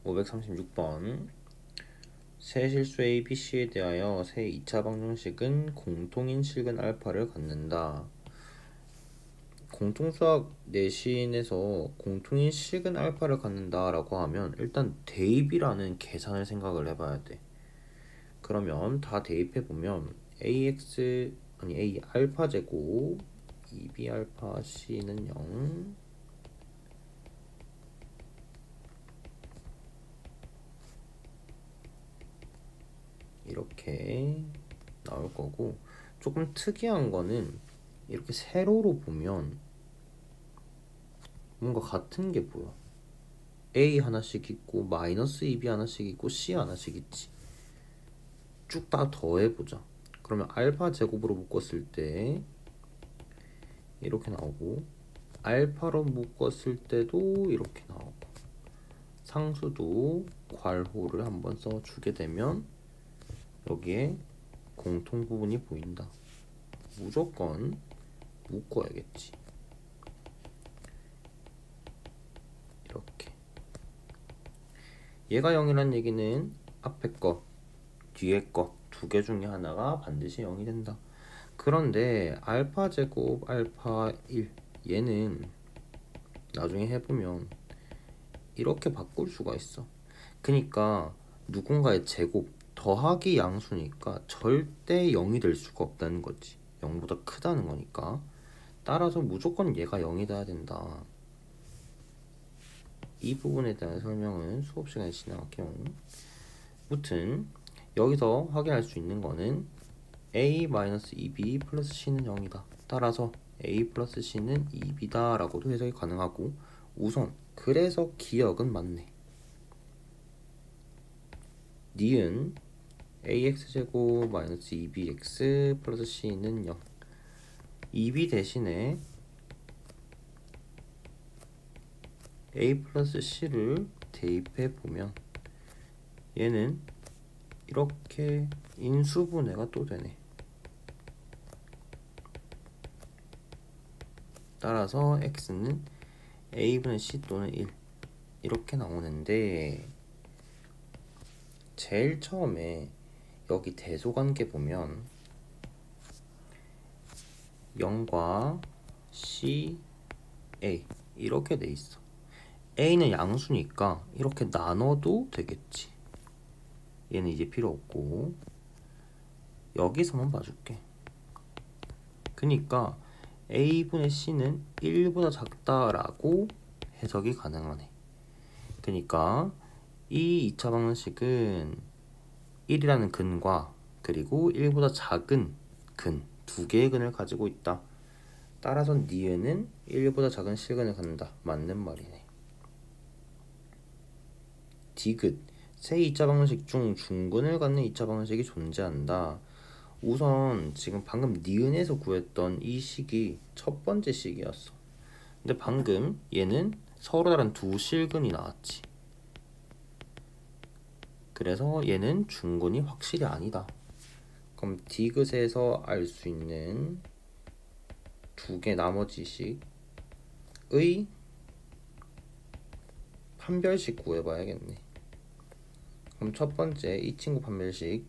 536번 세 실수 A, B, C에 대하여 세 2차 방정식은 공통인 실근 알파를 갖는다. 공통수학 내신에서 공통인 실근 알파를 갖는다 라고 하면 일단 대입이라는 계산을 생각을 해봐야 돼. 그러면 다 대입해보면 A 알파 제곱 2B 알파 C는 0, 이렇게 나올 거고, 조금 특이한 거는 이렇게 세로로 보면 뭔가 같은 게 보여. A 하나씩 있고 마이너스 2B 하나씩 있고 C 하나씩 있지. 쭉 다 더해보자. 그러면 알파 제곱으로 묶었을 때 이렇게 나오고, 알파로 묶었을 때도 이렇게 나오고, 상수도 괄호를 한번 써주게 되면 여기에 공통 부분이 보인다. 무조건 묶어야겠지. 이렇게. 얘가 0이란 얘기는 앞에 거, 뒤에 거 두 개 중에 하나가 반드시 0이 된다. 그런데 알파 제곱 알파 1 얘는 나중에 해보면 이렇게 바꿀 수가 있어. 그러니까 누군가의 제곱 더하기 양수니까 절대 0이 될 수가 없다는 거지. 0보다 크다는 거니까. 따라서 무조건 얘가 0이 돼야 된다. 이 부분에 대한 설명은 수업 시간에 진행할게요. 무튼 여기서 확인할 수 있는 거는 A-2B 플러스 C는 0이다. 따라서 A 플러스 C는 2B다 라고도 해석이 가능하고, 우선 그래서 기억은 맞네. 니은 AX제곱 마이너스 2BX 플러스 C는 0. 2B 대신에 A 플러스 C를 대입해보면 얘는 이렇게 인수분해가 또 되네. 따라서 X는 A분의 C 또는 1 이렇게 나오는데, 제일 처음에 여기 대소관계 보면 0과 C, A 이렇게 돼 있어. A는 양수니까 이렇게 나눠도 되겠지. 얘는 이제 필요 없고 여기서만 봐줄게. 그니까 A분의 C는 1보다 작다라고 해석이 가능하네. 그니까 이 2차 방정식은 1이라는 근과 그리고 1보다 작은 근 두 개의 근을 가지고 있다. 따라서 니은은 1보다 작은 실근을 갖는다. 맞는 말이네. 디귿 세 2차 방정식 중 중근을 갖는 2차 방정식이 존재한다. 우선 지금 방금 니은에서 구했던 이 식이 첫 번째 식이었어. 근데 방금 얘는 서로 다른 두 실근이 나왔지. 그래서 얘는 중근이 확실히 아니다. 그럼 디귿에서 알 수 있는 두 개 나머지 식의 판별식 구해봐야겠네. 그럼 첫 번째 이 친구 판별식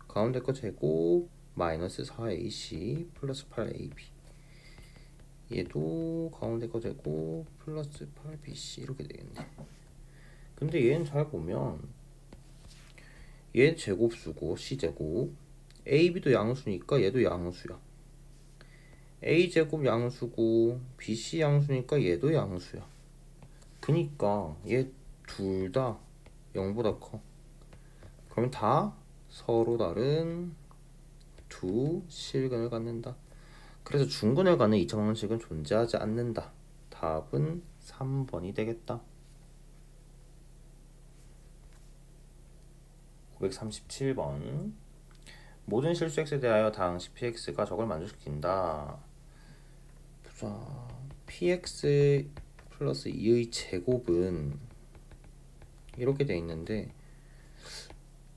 가운데 거 제곱 마이너스 4AC 플러스 8AB, 얘도 가운데 거 제곱 플러스 8BC 이렇게 되겠네. 근데 얘는 잘 보면 얘 제곱수고 C제곱, AB도 양수니까 얘도 양수야. A제곱 양수고 BC 양수니까 얘도 양수야. 그니까 얘 둘 다 0보다 커. 그러면 다 서로 다른 두 실근을 갖는다. 그래서 중근을 갖는 2차 방정식은 존재하지 않는다. 답은 3번이 되겠다. 937번 모든 실수 x에 대하여 당시 px가 저걸 만족시킨다. 보자. px 플러스 2의 제곱은 이렇게 돼 있는데,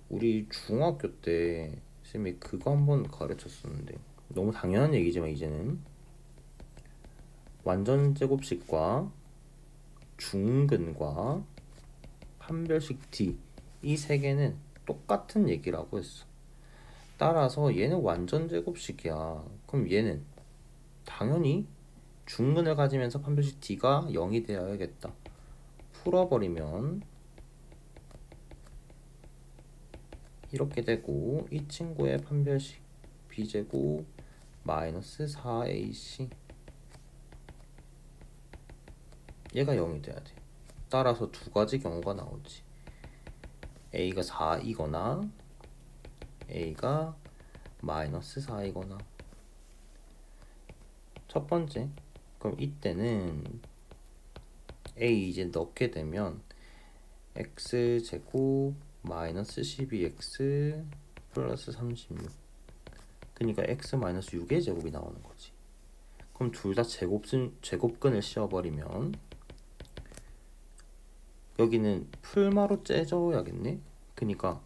우리 중학교 때 쌤이 그거 한번 가르쳤었는데 너무 당연한 얘기지만 이제는 완전 제곱식과 중근과 판별식 D 이 세 개는 똑같은 얘기라고 했어. 따라서 얘는 완전 제곱식이야. 그럼 얘는 당연히 중근을 가지면서 판별식 D가 0이 되어야겠다. 풀어버리면 이렇게 되고 이 친구의 판별식 B제곱 마이너스 4AC 얘가 0이 돼야 돼. 따라서 두 가지 경우가 나오지. A가 4이거나 A가 마이너스 4이거나. 첫 번째, 그럼 이때는 A 이제 넣게 되면 x제곱 마이너스 12x 플러스 36. 그러니까 x 마이너스 6의 제곱이 나오는 거지. 그럼 둘 다 제곱근을 씌워버리면 여기는 풀마로 째줘야겠네. 그러니까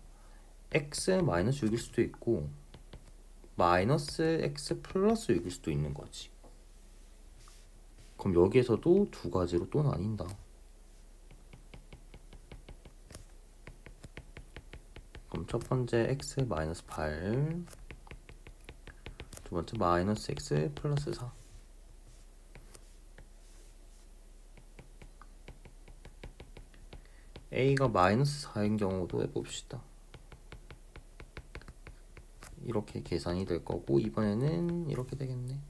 x 마이너스 6일 수도 있고 마이너스 x 플러스 6일 수도 있는 거지. 그럼 여기에서도 두 가지로 또 나뉜다. 그럼 첫 번째 x 마이너스 8, 두 번째 마이너스 x 플러스 4. a가 마이너스 4인 경우도 해봅시다. 이렇게 계산이 될 거고 이번에는 이렇게 되겠네.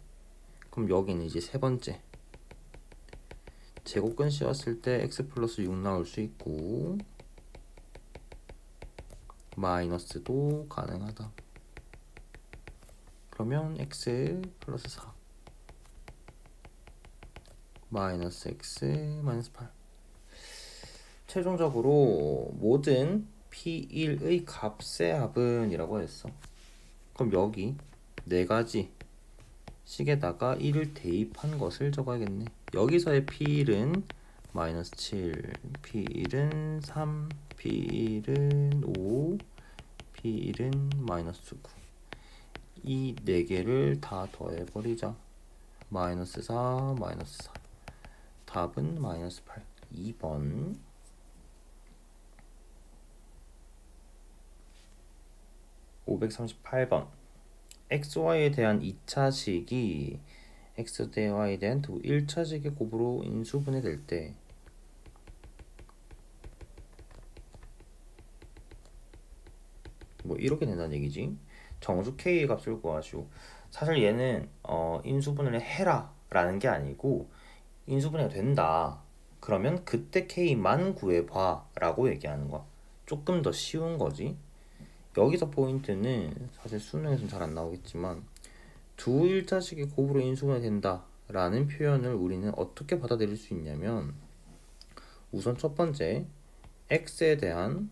그럼 여기는 이제 세 번째 제곱근 씌웠을 때 x 플러스 6 나올 수 있고 마이너스도 가능하다. 그러면 x 플러스 4 마이너스 x 마이너스 8. 최종적으로 모든 P1의 값의 합은 이라고 했어. 그럼 여기 네 가지 식에다가 1을 대입한 것을 적어야겠네. 여기서의 P1은 마이너스 7, P1은 3, P1은 5, P1은 마이너스 9. 이 네 개를 다 더해버리자. 마이너스 4, 마이너스 4. 답은 마이너스 8. 2번. 538번. xy에 대한 2차식이 x 대 y에 대한 두 1차식의 곱으로 인수분해 될 때 뭐 이렇게 된다는 얘기지. 정수 k의 값을 구하시오. 사실 얘는 인수분해를 해라 라는 게 아니고 인수분해가 된다. 그러면 그때 k만 구해봐 라고 얘기하는 거야. 조금 더 쉬운 거지. 여기서 포인트는 사실 수능에서는 잘 안 나오겠지만 두 1차식의 곱으로 인수분해 된다 라는 표현을 우리는 어떻게 받아들일 수 있냐면 우선 첫 번째 x에 대한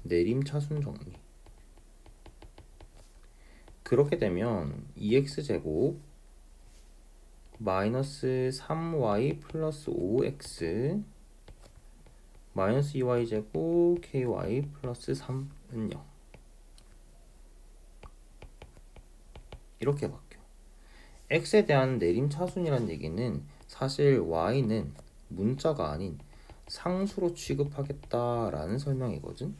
내림차순 정리. 그렇게 되면 2x제곱 마이너스 3y 플러스 5x 마이너스 2y제곱 ky 플러스 3은 0. 이렇게 바뀌어. x에 대한 내림차순이라는 얘기는 사실 y는 문자가 아닌 상수로 취급하겠다라는 설명이거든.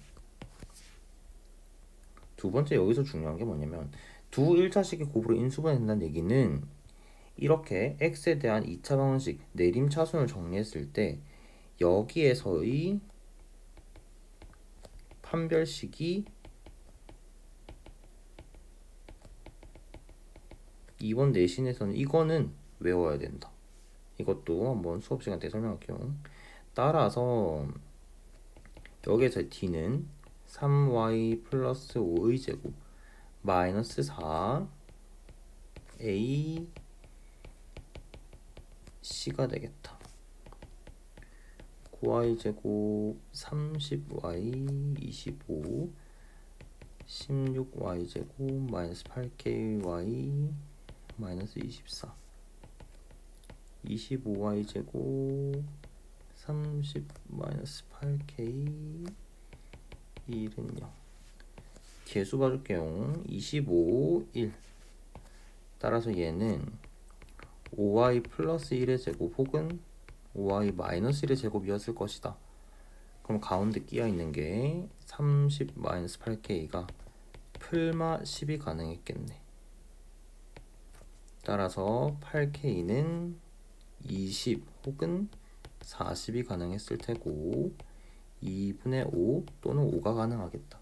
두 번째 여기서 중요한 게 뭐냐면 두 1차식의 곱으로 인수분해 된다는 얘기는 이렇게 x에 대한 2차 방정식 내림차순을 정리했을 때 여기에서의 판별식이 이번 내신에서는 이거는 외워야 된다. 이것도 한번 수업 시간 때 설명할게요. 따라서 여기에서 d는 3y 플러스 5의 제곱 마이너스 4 a c가 되겠다. 9y제곱 30y 25 16y제곱 마이너스 8ky 마이너스 24 25y제곱 30 마이너스 8k 1은 0. 개수 봐줄게요. 25, 1. 따라서 얘는 5y 플러스 1의 제곱 혹은 5y 마이너스 1의 제곱이었을 것이다 그럼 가운데 끼어 있는 게 30-8K가 풀마 10이 가능했겠네. 따라서 8K는 20 혹은 40이 가능했을 테고 2분의 5 또는 5가 가능하겠다.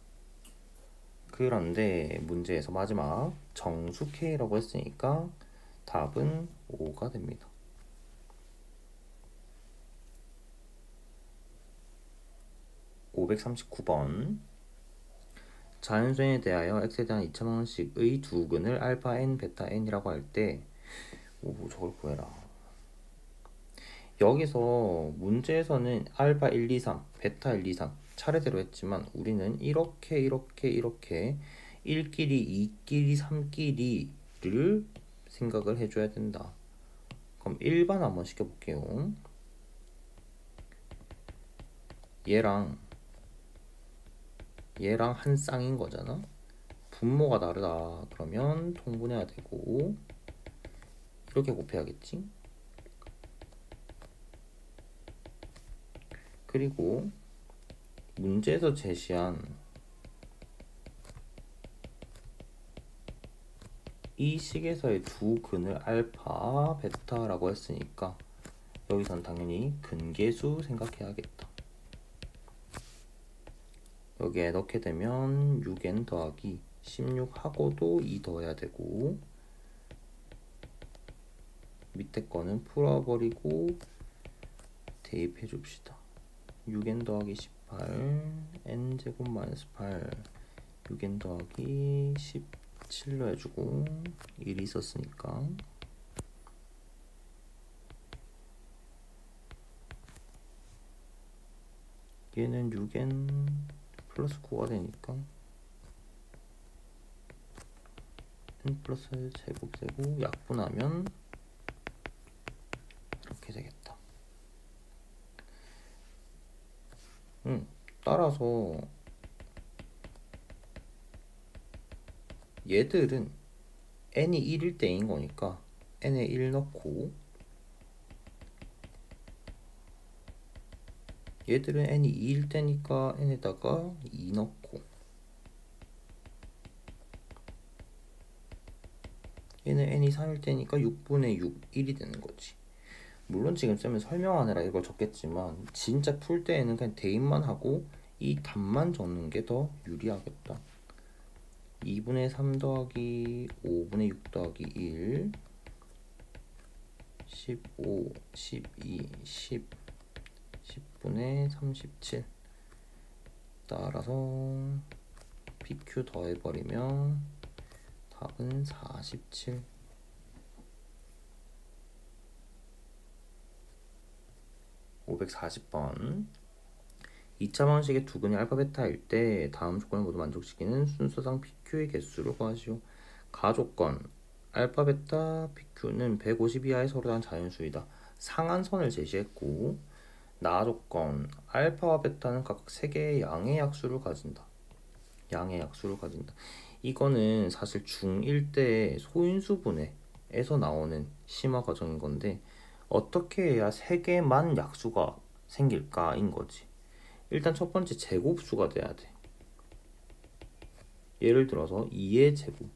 그런데 문제에서 마지막 정수 K라고 했으니까 답은 5가 됩니다. 539번 자연수에 대하여 x에 대한 2,000원씩의 두 근을 알파 n, 베타 n이라고 할 때 저걸 구해라. 여기서 문제에서는 알파 1, 2, 3, 베타 1, 2, 3 차례대로 했지만 우리는 이렇게 1끼리, 2끼리, 3끼리를 생각을 해줘야 된다. 그럼 1번 한번 시켜볼게요. 얘랑 한 쌍인 거잖아. 분모가 다르다 그러면 통분해야 되고 이렇게 곱해야겠지. 그리고 문제에서 제시한 이 식에서의 두 근을 알파, 베타라고 했으니까 여기선 당연히 근계수 생각해야겠다. 여기에 넣게 되면 6n 더하기 16하고도 2 더해야 되고 밑에 거는 풀어버리고 대입해 줍시다. 6n 더하기 18 n제곱 마이너스 8 6n 더하기 17로 해주고 1이 있었으니까 얘는 6n 플러스 9가 되니까 n 플러스 제곱 되고 약분하면 이렇게 되겠다. 따라서 얘들은 n이 1일 때인 거니까 n에 1 넣고 얘들은 n이 2일 때니까 n에다가 2 넣고 얘는 n이 3일 때니까 6분의 6, 1이 되는 거지. 물론 지금 쌤은 설명하느라 이걸 적겠지만 진짜 풀 때에는 그냥 대입만 하고 이 답만 적는 게 더 유리하겠다. 2분의 3 더하기 5분의 6 더하기 1 15, 12, 10 10분의 37 따라서 PQ 더해버리면 답은 47. 540번 2차 방식의 두 근이 알파 베타일 때 다음 조건을 모두 만족시키는 순서상 PQ의 개수를 구하시오. 가조건 알파 베타 PQ는 150 이하의 서로 다른 자연수이다. 상한선을 제시했고 나조건 알파와 베타는 각각 3개의 양의 약수를 가진다. 이거는 사실 중1 때 소인수분해에서 나오는 심화 과정인 건데 어떻게 해야 3개만 약수가 생길까인 거지. 일단 첫 번째 제곱수가 돼야 돼. 예를 들어서 2의 제곱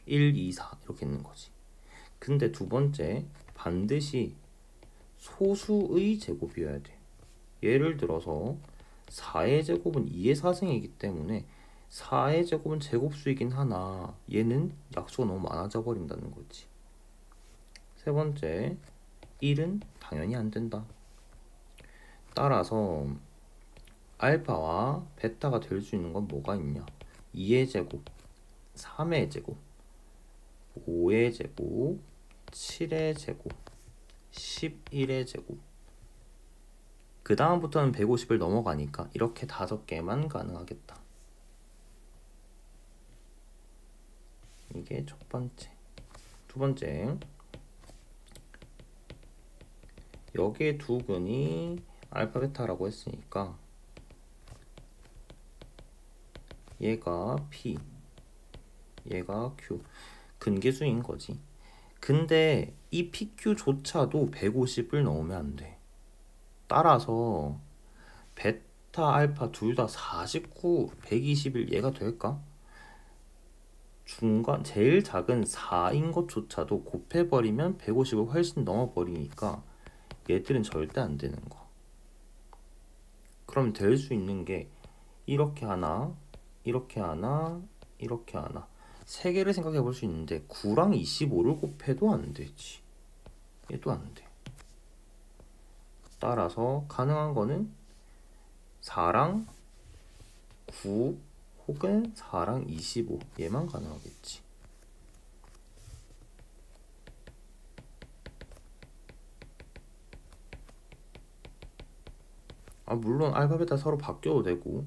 1, 2, 4 이렇게 있는 거지. 근데 두 번째 반드시 소수의 제곱이어야 돼. 예를 들어서 4의 제곱은 2의 4승이기 때문에 4의 제곱은 제곱수이긴 하나 얘는 약수가 너무 많아져 버린다는 거지. 세 번째 1은 당연히 안 된다. 따라서 알파와 베타가 될 수 있는 건 뭐가 있냐? 2의 제곱, 3의 제곱, 5의 제곱, 7의 제곱, 11의 제곱. 그 다음부터는 150을 넘어가니까 이렇게 5개만 가능하겠다. 이게 첫 번째. 두 번째, 여기에 두 근이 알파 베타라고 했으니까 얘가 P, 얘가 Q, 근계수인 거지. 근데 이 PQ조차도 150을 넣으면 안 돼. 따라서 베타 알파 둘 다 49 121 얘가 될까? 중간 제일 작은 4인 것조차도 곱해버리면 150을 훨씬 넘어버리니까 얘들은 절대 안 되는 거. 그럼 될 수 있는 게 이렇게 하나, 이렇게 하나, 이렇게 하나 세 개를 생각해 볼 수 있는데 9랑 25를 곱해도 안 되지. 얘도 안 돼. 따라서 가능한 거는 4랑 9 혹은 4랑 25 얘만 가능하겠지. 물론 알파벳 서로 바뀌어도 되고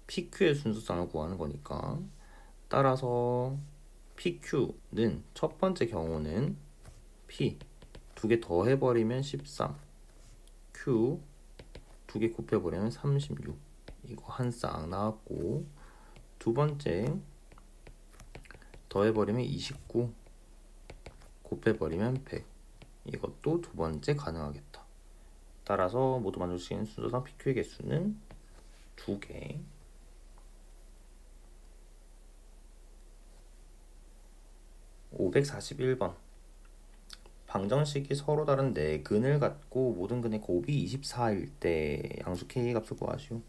PQ의 순서상을 구하는 거니까. 따라서 PQ는 첫 번째 경우는 P 두 개 더해버리면 13, Q 두 개 곱해버리면 36 이거 한 쌍 나왔고, 두 번째 더해버리면 29 곱해버리면 100 이것도 두 번째 가능하겠다. 따라서 모두 만족시키는 순서상 PQ의 개수는 2개. 541번 방정식이 서로 다른 네 근을 갖고 모든 근의 곱이 24일 때 양수 K 값을 구하시오.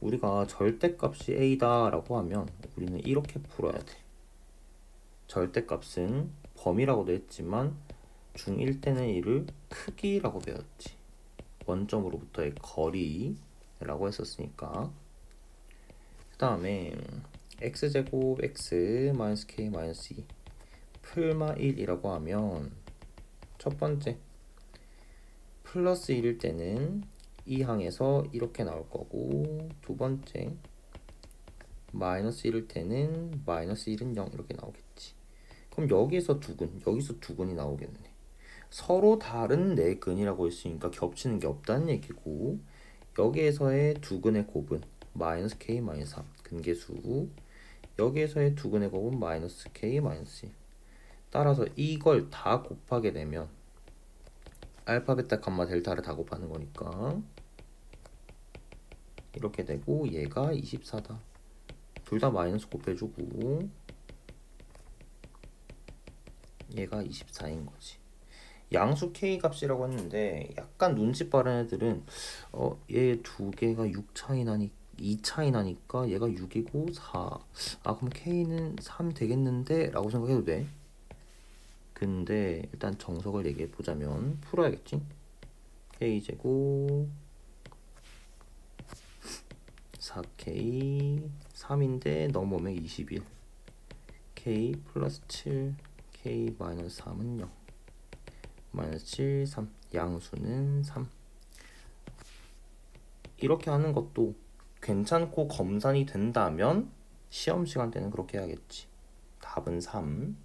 우리가 절대값이 A다 라고 하면 우리는 이렇게 풀어야 돼. 절대값은 범위라고도 했지만 중1 때는 이를 크기라고 배웠지. 원점으로부터의 거리라고 했었으니까. 그 다음에 x제곱 x 마이너스 k 마이너스 2 풀마 1이라고 하면 첫 번째 플러스 1일 때는 이 항에서 이렇게 나올 거고, 두 번째 마이너스 1일 때는 마이너스 1은 0 이렇게 나오겠지. 그럼 여기서 두 근, 여기서 두 근이 나오겠네. 서로 다른 네 근이라고 했으니까 겹치는 게 없다는 얘기고, 여기에서의 두 근의 곱은 마이너스 k 마이너스 3 근계수, 여기에서의 두 근의 곱은 마이너스 k 마이너스 1. 따라서 이걸 다 곱하게 되면 알파, 베타, 감마, 델타를 다 곱하는 거니까 이렇게 되고, 얘가 24다. 둘 다 마이너스 곱해주고 얘가 24인 거지. 양수 K 값이라고 했는데 약간 눈치 빠른 애들은 얘 두 개가 6 차이 나니 2 차이 나니까 얘가 6이고 4. 그럼 K는 3 되겠는데? 라고 생각해도 돼. 근데 일단 정석을 얘기해 보자면 풀어야겠지. K제곱 4K 3인데 넘어오면 21 K 플러스 7 K 마이너스 3은 0 마이너스 7 3 양수는 3. 이렇게 하는 것도 괜찮고 검산이 된다면 시험 시간 때는 그렇게 해야겠지. 답은 3.